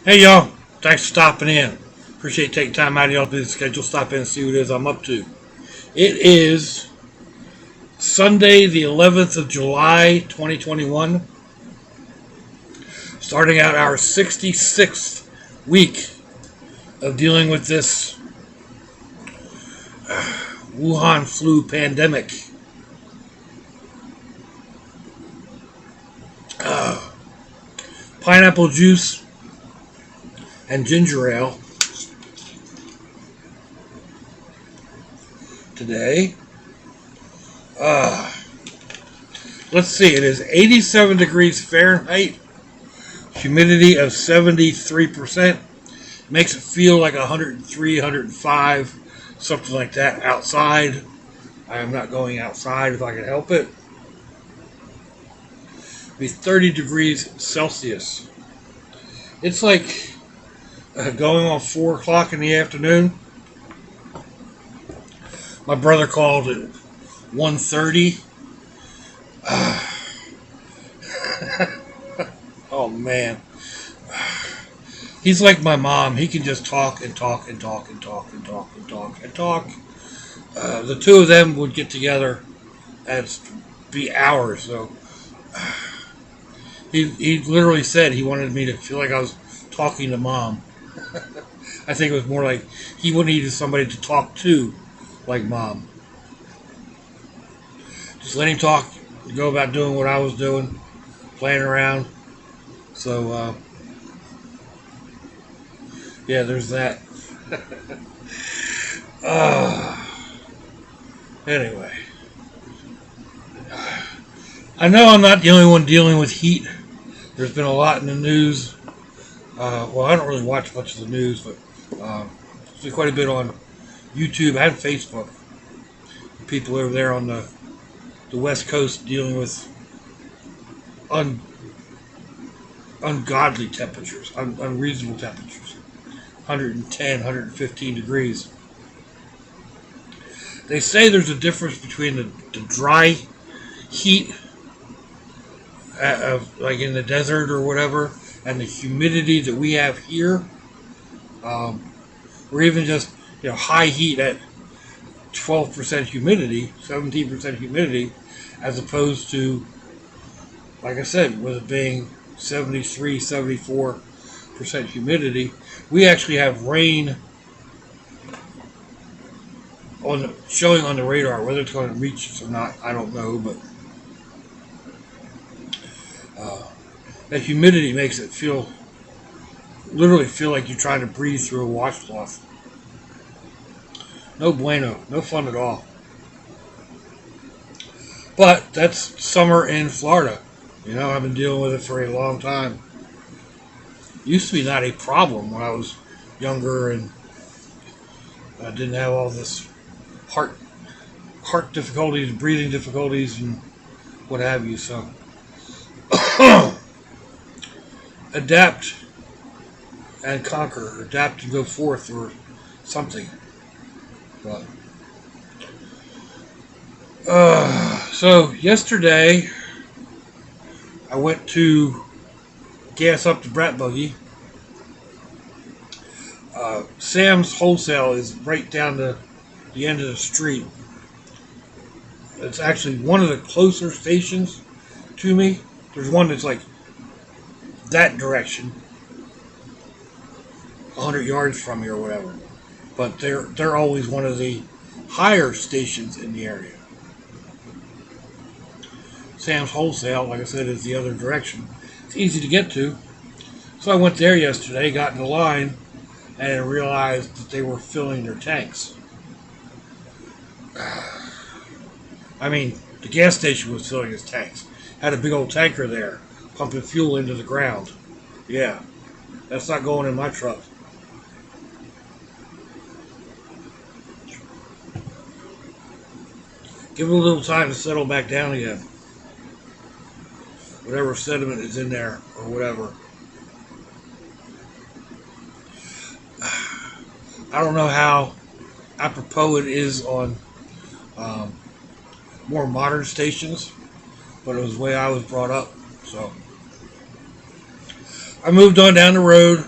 Hey y'all, thanks for stopping in. Appreciate taking time out of y'all's busy schedule. Stop in and see what it is I'm up to. It is Sunday, the 11th of July, 2021. Starting out our 66th week of dealing with this Wuhan flu pandemic. Pineapple juice and ginger ale today. Let's see, it is 87 degrees Fahrenheit, humidity of 73%. Makes it feel like 103, 105, something like that outside. I am not going outside if I can help it. Be 30 degrees Celsius. It's like going on 4 o'clock in the afternoon. My brother called it 1:30. Oh man. He's like my mom. He can just talk and talk and talk and talk and talk and talk and talk. The two of them would get together and be hours. So he literally said he wanted me to feel like I was talking to mom. I think it was more like he needed somebody to talk to, like mom. Just let him talk, go about doing what I was doing, playing around. So, yeah, there's that. Anyway. I know I'm not the only one dealing with heat. There's been a lot in the news. Well, I don't really watch much of the news, but there's been quite a bit on YouTube and Facebook. People over there on the West Coast dealing with ungodly temperatures, unreasonable temperatures, 110, 115 degrees. They say there's a difference between the dry heat, like in the desert or whatever, and the humidity that we have here. Or even just high heat at 12% humidity, 17% humidity, as opposed to, like I said, with it being 73, 74% humidity. We actually have rain showing on the radar. Whether it's going to reach us or not, I don't know, but that humidity makes it literally feel like you're trying to breathe through a washcloth. No bueno, no fun at all. But that's summer in Florida. I've been dealing with it for a long time. Used to be not a problem when I was younger and I didn't have all this heart difficulties, breathing difficulties, and what have you. So adapt and conquer, adapt and go forth, or something. But so yesterday I went to gas up the brat buggy. Sam's Wholesale is right down the end of the street. It's actually one of the closer stations to me. There's one that's like that direction, 100 yards from me or whatever. But they're always one of the higher stations in the area. Sam's Wholesale, like I said, is the other direction. It's easy to get to. So I went there yesterday, got in the line, and realized that they were filling their tanks. I mean, the gas station was filling its tanks. Had a big old tanker there, pumping fuel into the ground. Yeah, that's not going in my truck. Give it a little time to settle back down again. Whatever sediment is in there, or whatever. I don't know how apropos it is on more modern stations, but it was the way I was brought up. So I moved on down the road,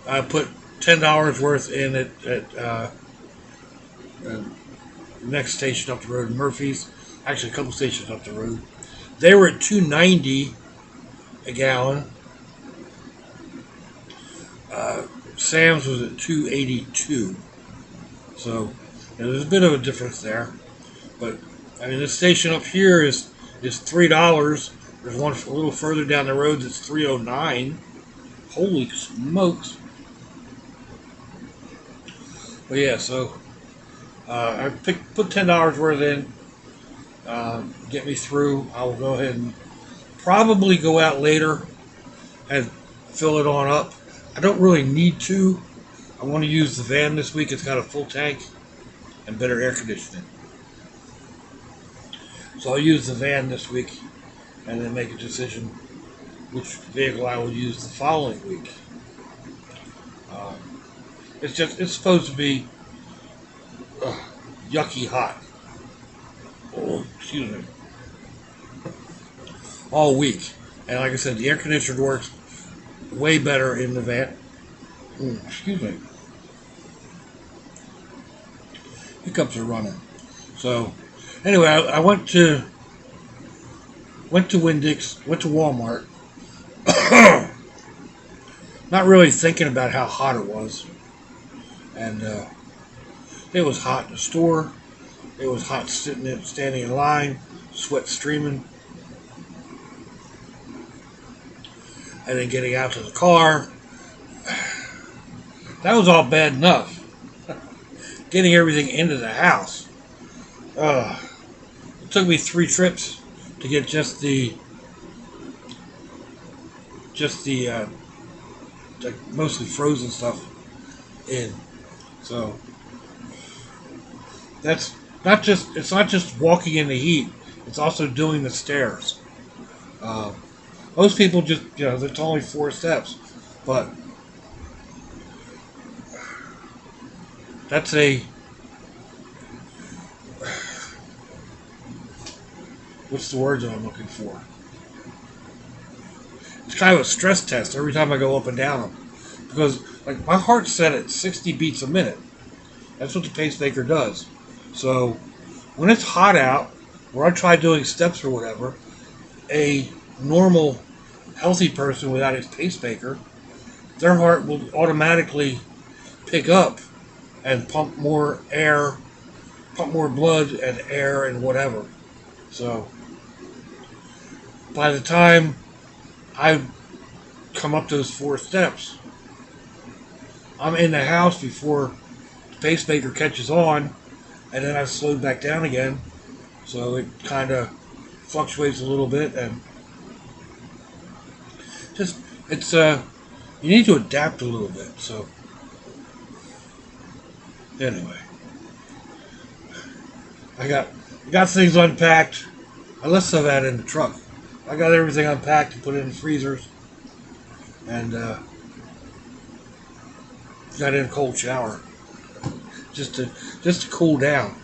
I put $10 worth in at the next station up the road, Murphy's. Actually, a couple stations up the road. They were at $2.90 a gallon. Sam's was at $2.82. So there's a bit of a difference there. But I mean, this station up here is $3. There's one a little further down the road that's $3.09. Holy smokes! But yeah, so I put $10 worth in. Get me through. I will go ahead and probably go out later and fill it on up. I don't really need to. I want to use the van this week. It's got a full tank and better air conditioning. So I'll use the van this week and then make a decision which vehicle I will use the following week. It's supposed to be yucky hot. Oh, excuse me. All week. And like I said, the air conditioner works way better in the van. Excuse me. Hiccups are running. So, anyway, I went to Winn-Dix, went to Walmart. Not really thinking about how hot it was. And it was hot in the store. It was hot standing in line, sweat streaming. And then getting out to the car. That was all bad enough. Getting everything into the house. It took me 3 trips to get just the like mostly frozen stuff in. So it's not just walking in the heat, it's also doing the stairs. Most people just, it's only 4 steps, but that's what's the word that I'm looking for? It's kind of a stress test every time I go up and down them. Because, like, my heart's set at 60 beats a minute. That's what the pacemaker does. So, when it's hot out, or I try doing steps or whatever, a normal, healthy person without his pacemaker, their heart will automatically pick up and pump more air, pump more blood and air and whatever. So, by the time I come up those 4 steps, I'm in the house before the pacemaker catches on, and then I've slowed back down again. So it kind of fluctuates a little bit, and just you need to adapt a little bit. So anyway, I got things unpacked. I left some of that in the truck. I got everything unpacked and put it in the freezers, and got in a cold shower just to cool down.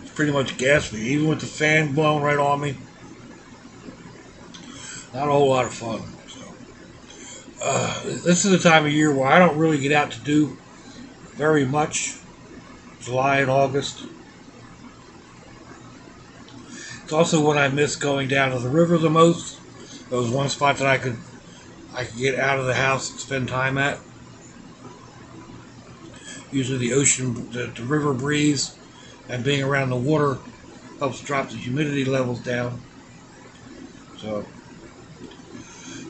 It's pretty much gas me, even with the fan blowing right on me. Not a whole lot of fun. So, this is the time of year where I don't really get out to do very much. July and August. It's also when I miss going down to the river the most. There was one spot that I could get out of the house and spend time at. Usually the ocean, the river breeze, and being around the water helps drop the humidity levels down. So,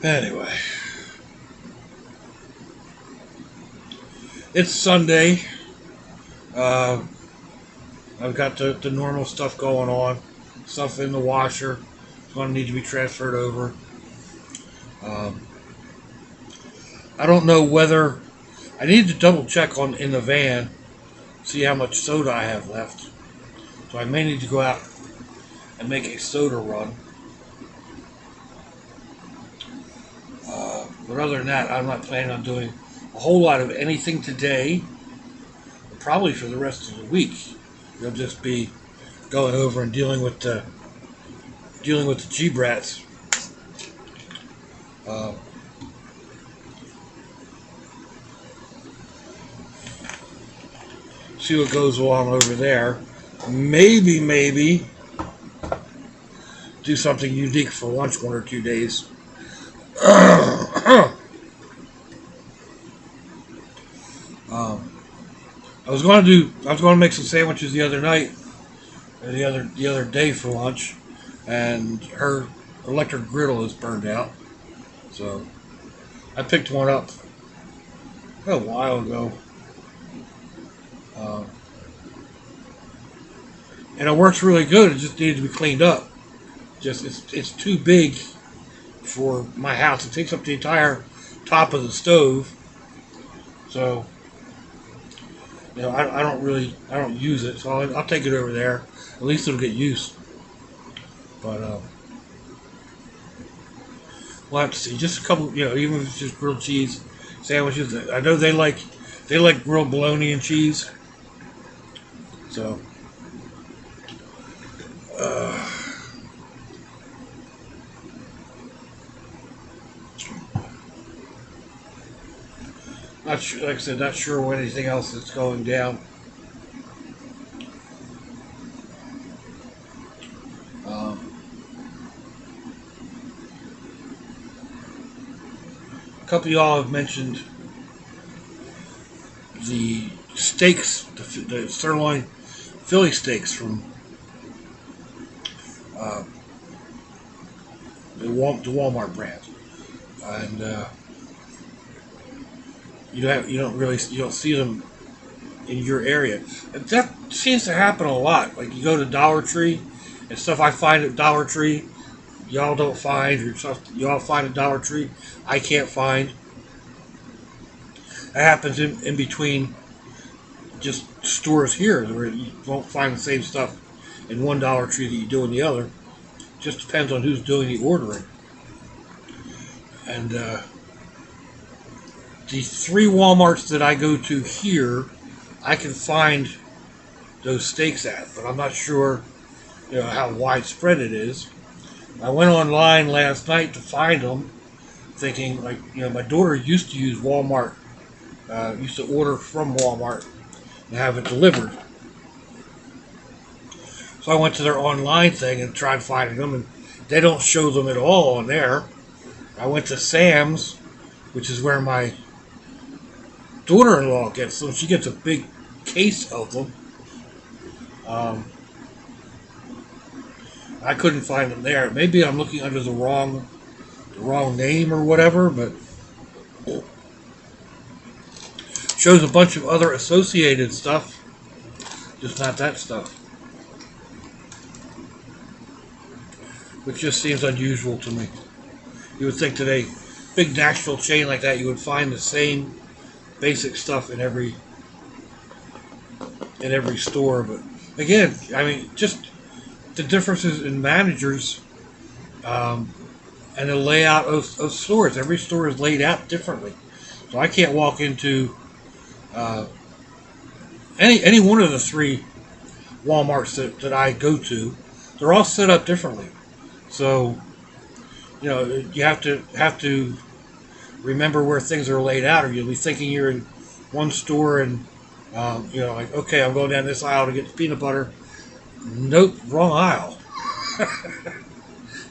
anyway. It's Sunday. I've got the normal stuff going on. Stuff in the washer. It's going to need to be transferred over. I don't know whether I need to double check in the van, see how much soda I have left. So I may need to go out and make a soda run. But other than that, I'm not planning on doing a whole lot of anything today. Probably for the rest of the week. You'll just be going over and dealing with the G-brats. Uh, see what goes along over there. Maybe do something unique for lunch 1 or 2 days. um, I was going to make some sandwiches the other night, or the other day for lunch, and her electric griddle is burned out. So I picked one up a while ago, um, and it works really good. It just needs to be cleaned up. Just it's too big for my house. It takes up the entire top of the stove. So I don't use it. So I'll take it over there. At least it'll get used. But we'll have to see. Just a couple, even if it's just grilled cheese sandwiches. I know they like grilled bologna and cheese. So not sure, like I said, not sure when anything else is going down. Um, a couple of y'all have mentioned the steaks, the sirloin Philly steaks from uh, the Walmart brand, and you don't see them in your area. And that seems to happen a lot. Like you go to Dollar Tree and stuff I find at Dollar Tree, y'all don't find, or stuff y'all find at Dollar Tree, I can't find. That happens in between just stores here where you won't find the same stuff in one Dollar Tree that you do in the other. Just depends on who's doing the ordering. And the 3 Walmarts that I go to here, I can find those steaks at, but I'm not sure, how widespread it is. I went online last night to find them, thinking my daughter used to use Walmart, used to order from Walmart and have it delivered. So I went to their online thing and tried finding them, and they don't show them at all on there. I went to Sam's, which is where my daughter-in-law gets them. She gets a big case of them. I couldn't find them there. Maybe I'm looking under the wrong name or whatever, but shows a bunch of other associated stuff, just not that stuff, which just seems unusual to me. You would think that a big national chain like that, you would find the same basic stuff in every store, but again, I mean, just the differences in managers and the layout of stores. Every store is laid out differently, so I can't walk into any one of the 3 Walmarts that I go to. They're all set up differently, so you have to remember where things are laid out, or you'll be thinking you're in one store and like, okay, I'm going down this aisle to get the peanut butter. Nope, wrong aisle.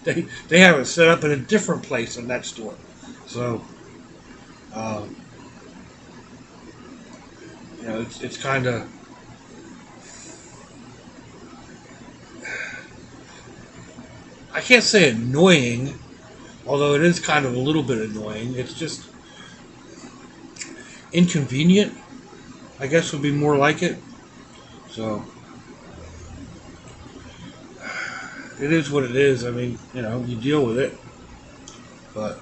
They have it set up in a different place in that store. So it's kind of, I can't say annoying, although it is kind of a little bit annoying. It's just inconvenient, I guess would be more like it. So it is what it is. I mean, you deal with it. But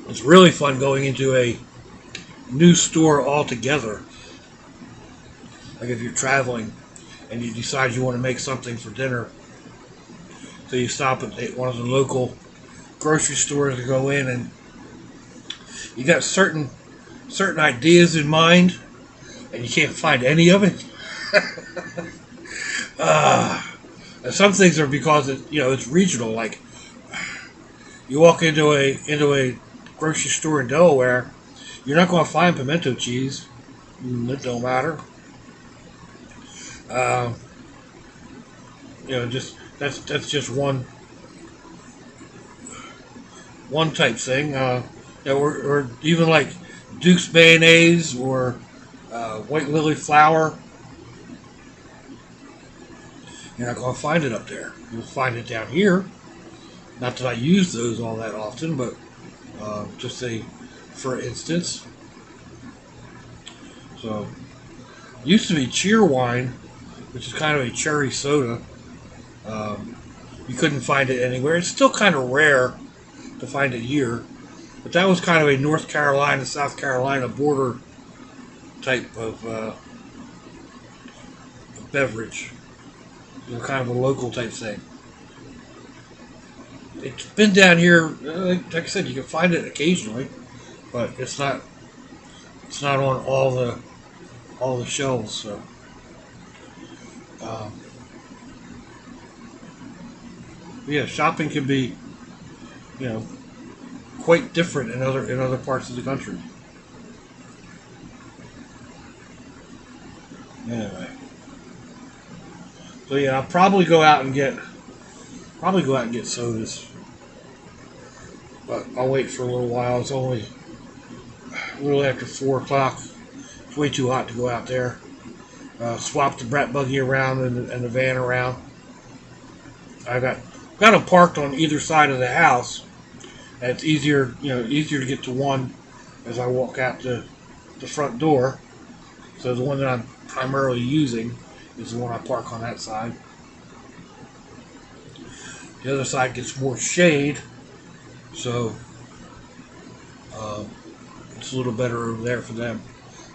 it's really fun going into a new store altogether. Like if you're traveling and you decide you want to make something for dinner, so you stop at one of the local grocery stores to go in, and you got certain ideas in mind, and you can't find any of it. And some things are because it's regional. Like you walk into a grocery store in Delaware, you're not going to find pimento cheese. It don't matter. Uh, just that's just one type thing. Or even like Duke's mayonnaise or white lily flour. You're not going to find it up there. You'll find it down here. Not that I use those all that often, but just say, for instance. So, used to be Cheerwine, which is kind of a cherry soda. You couldn't find it anywhere. It's still kind of rare to find it here, but that was kind of a North Carolina, South Carolina border type of beverage. Kind of a local type thing. It's been down here, like I said, you can find it occasionally, but it's not on all the shelves. So, yeah, shopping can be, quite different in other parts of the country. Anyway. So yeah, I'll probably go out and get sodas, but I'll wait for a little while. It's only a little after 4 o'clock. It's way too hot to go out there. Swap the brat buggy around and the van around. I got them parked on either side of the house, and it's easier to get to one as I walk out the front door. So the one that I'm primarily using is the one I park on that side. The other side gets more shade, so it's a little better over there for them.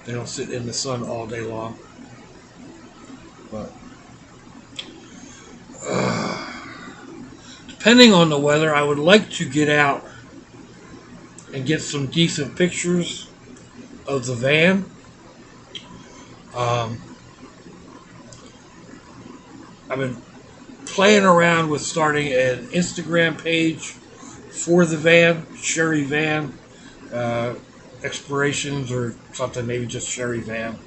They don't sit in the sun all day long. But depending on the weather, I would like to get out and get some decent pictures of the van. I've been playing around with starting an Instagram page for the van, Sherry Van Explorations or something, maybe just Sherry Van.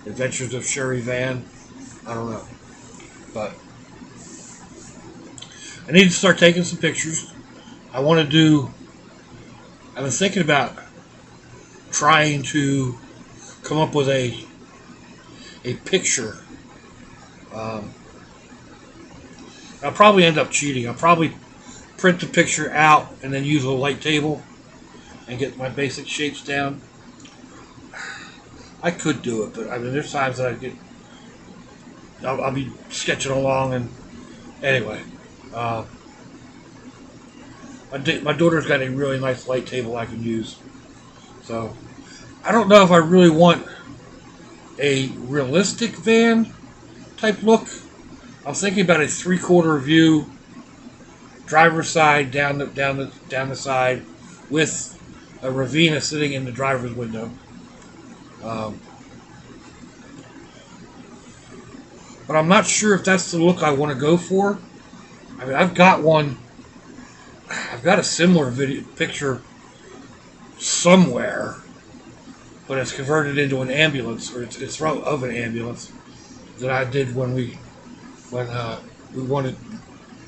Adventures of Sherry Van. I don't know. But I need to start taking some pictures. I've been thinking about trying to come up with a picture. I'll probably end up cheating. I'll probably print the picture out and then use a light table and get my basic shapes down. I could do it, but I mean, there's times that I'll be sketching along, and anyway, my daughter's got a really nice light table I can use. So I don't know if I really want a realistic van type look. I was thinking about a 3/4 view, driver's side down the side, with a Ravina sitting in the driver's window. But I'm not sure if that's the look I want to go for. I mean, I've got a similar picture somewhere, but it's converted into an ambulance, or it's of an ambulance that I did when we wanted,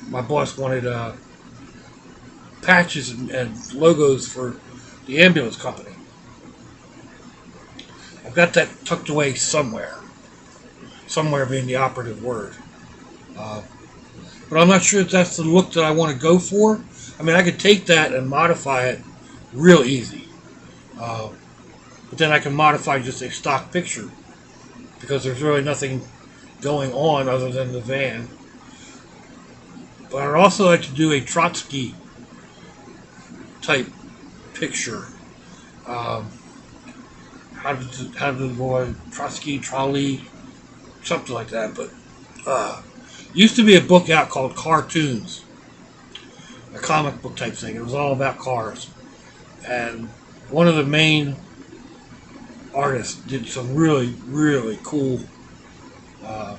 my boss wanted patches and logos for the ambulance company. I've got that tucked away somewhere being the operative word. But I'm not sure if that's the look that I want to go for. I mean, I could take that and modify it real easy. But then I can modify just a stock picture, because there's really nothing going on other than the van. But I'd also like to do a Trotsky type picture. How did the boy Trotsky, trolley, something like that. But used to be a book out called Cartoons, a comic book type thing. It was all about cars, and one of the main artist did some really, really cool uh,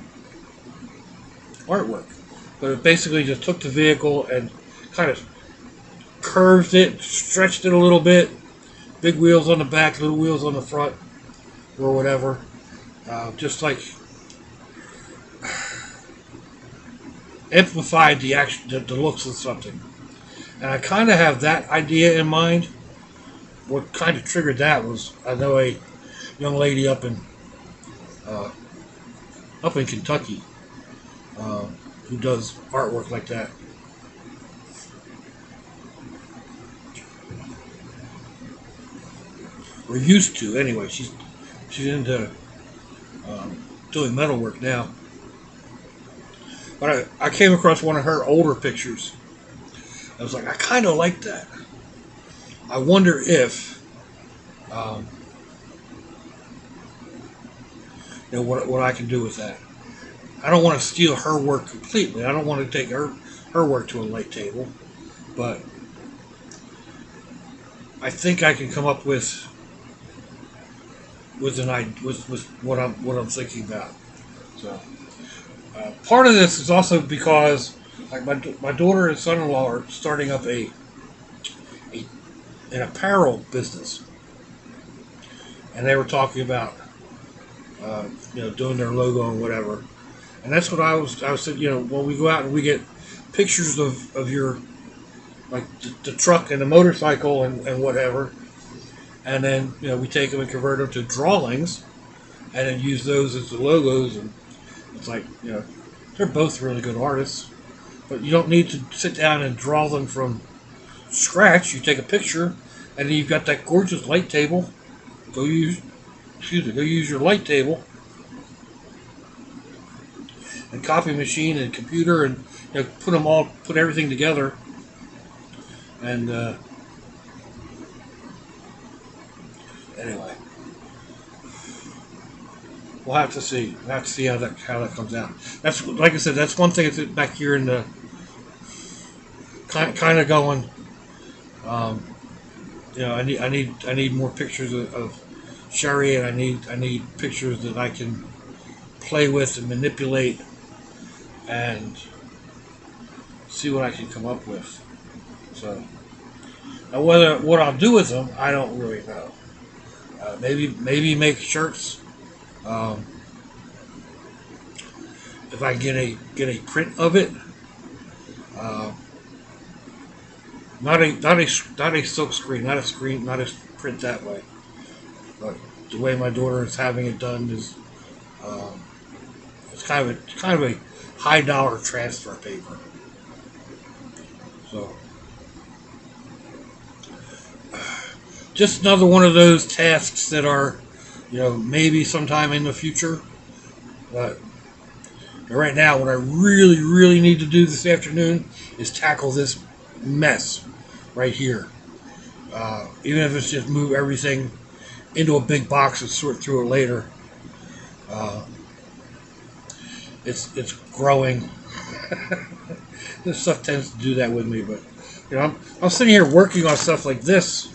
artwork. But it basically just took the vehicle and kind of curved it, stretched it a little bit. Big wheels on the back, little wheels on the front, or whatever. Just like amplified the action, the looks of something. And I kind of have that idea in mind. What kind of triggered that was I know a young lady uh, up in Kentucky who does artwork like that. Or used to, anyway. She's into doing metalwork now. But I came across one of her older pictures. I was like, I kind of like that. I wonder if, what I can do with that. I don't want to steal her work completely. I don't want to take her work to a light table, but I think I can come up with what I'm thinking about. So part of this is also because like my daughter and son-in-law are starting up an apparel business, and they were talking about doing their logo and whatever. And that's what I was saying, when we go out and we get pictures of your, like, the truck and the motorcycle and whatever, and then, we take them and convert them to drawings, and then use those as the logos, and it's like, they're both really good artists, but you don't need to sit down and draw them from scratch. You take a picture, and then you've got that gorgeous light table. Go use your light table and copy machine and computer, and put everything together, and anyway, we'll have to see. We'll have to see how that comes out. That's, like I said, that's one thing that's back here in the kind of going. I need more pictures of Sherry, and I need pictures that I can play with and manipulate and see what I can come up with. So now, what I'll do with them, I don't really know. Maybe make shirts. If I get a print of it, not a silk screen, not a print that way. But the way my daughter is having it done is, it's kind of a high dollar transfer paper. So just another one of those tasks that are, maybe sometime in the future. But right now, what I really, really need to do this afternoon is tackle this mess right here. Even if it's just move everything into a big box and sort through it later. It's growing. This stuff tends to do that with me, but I'm sitting here working on stuff like this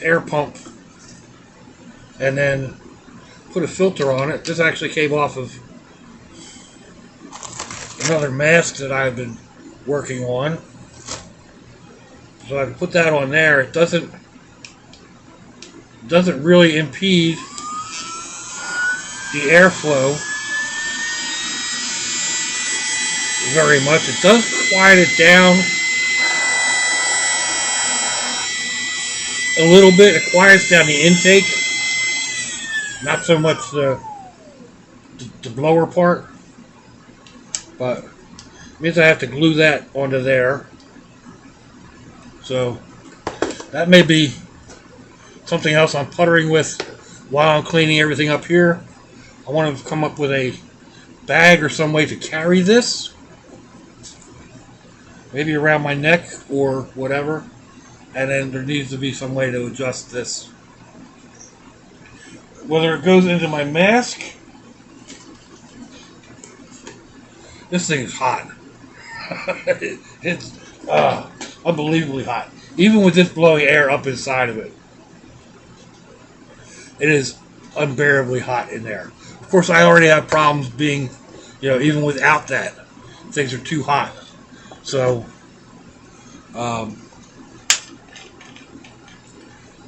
air pump, and then put a filter on it. This actually came off of another mask that I've been working on, so I can put that on there. It doesn't really impede the airflow very much. It does quiet it down a little bit. It quiets down the intake, not so much the blower part, but it means I have to glue that onto there. So that may be something else I'm puttering with while I'm cleaning everything up here. I want to come up with a bag or some way to carry this, maybe around my neck or whatever, and then there needs to be some way to adjust this, whether it goes into my mask. This thing is hot. It's unbelievably hot, even with this blowing air up inside of it. it is unbearably hot in there. Of course, I already have problems being, even without that, things are too hot. So,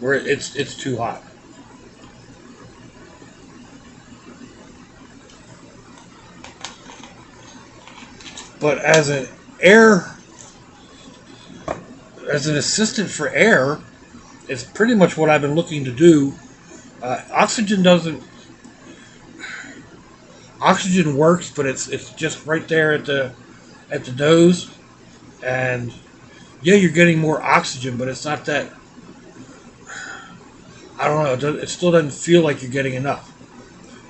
where it's too hot. But as an assistant for air, it's pretty much what I've been looking to do. Oxygen works, but it's just right there at the nose, and yeah, you're getting more oxygen, but it's not that. I don't know. It still doesn't feel like you're getting enough.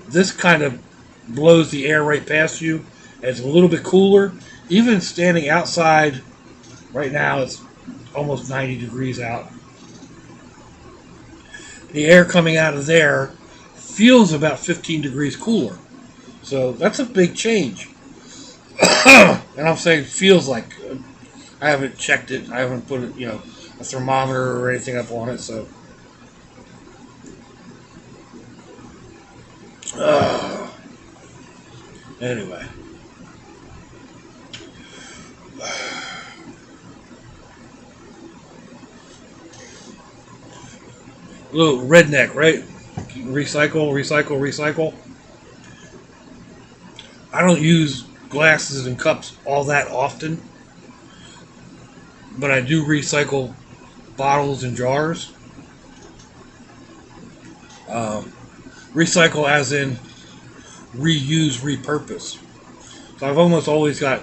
This kind of blows the air right past you. It's a little bit cooler. Even standing outside right now, it's almost 90 degrees out. The air coming out of there feels about 15 degrees cooler. So that's a big change. And I'm saying feels like. I haven't checked it. I haven't put it, a thermometer or anything up on it. So. Anyway. Little redneck, right? Recycle. I don't use glasses and cups all that often, but I do recycle bottles and jars. Recycle as in reuse, repurpose. So I've almost always got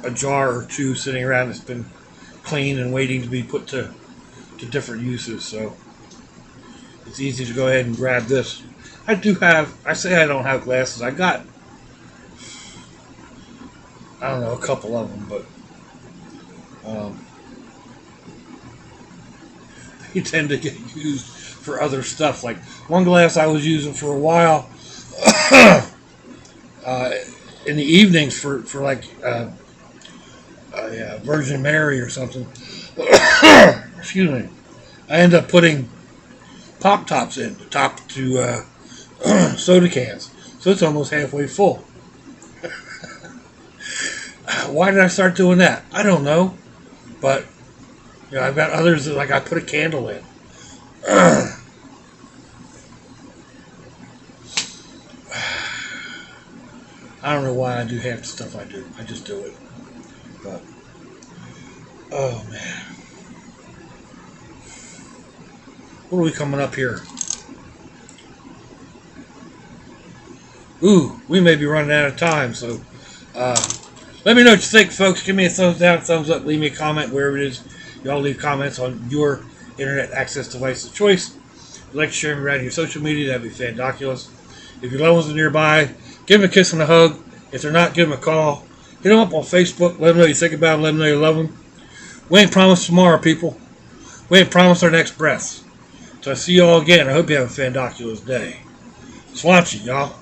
a jar or two sitting around that's been cleaned and waiting to be put to different uses. So it's easy to go ahead and grab this. I say I don't have glasses. I got, I don't know, a couple of them, but they tend to get used for other stuff. Like one glass I was using for a while in the evenings for like Virgin Mary or something. Excuse me. I end up putting pop tops in, the top to soda cans. So it's almost halfway full. Why did I start doing that? I don't know. But, I've got others that, like, I put a candle in. I don't know why I do half the stuff I do. I just do it. But, oh, man. What are we coming up here? Ooh, we may be running out of time, so let me know what you think, folks. Give me a thumbs down, thumbs up, leave me a comment wherever it is. Y'all leave comments on your internet access device of choice. If you'd like to share me around your social media, that'd be fandoculous. If your loved ones are nearby, give them a kiss and a hug. If they're not, give them a call. Hit them up on Facebook. Let them know you think about them. Let them know you love them. We ain't promised tomorrow, people. We ain't promised our next breaths. So I see you all again. I hope you have a fandoculous day. Swanchy, y'all.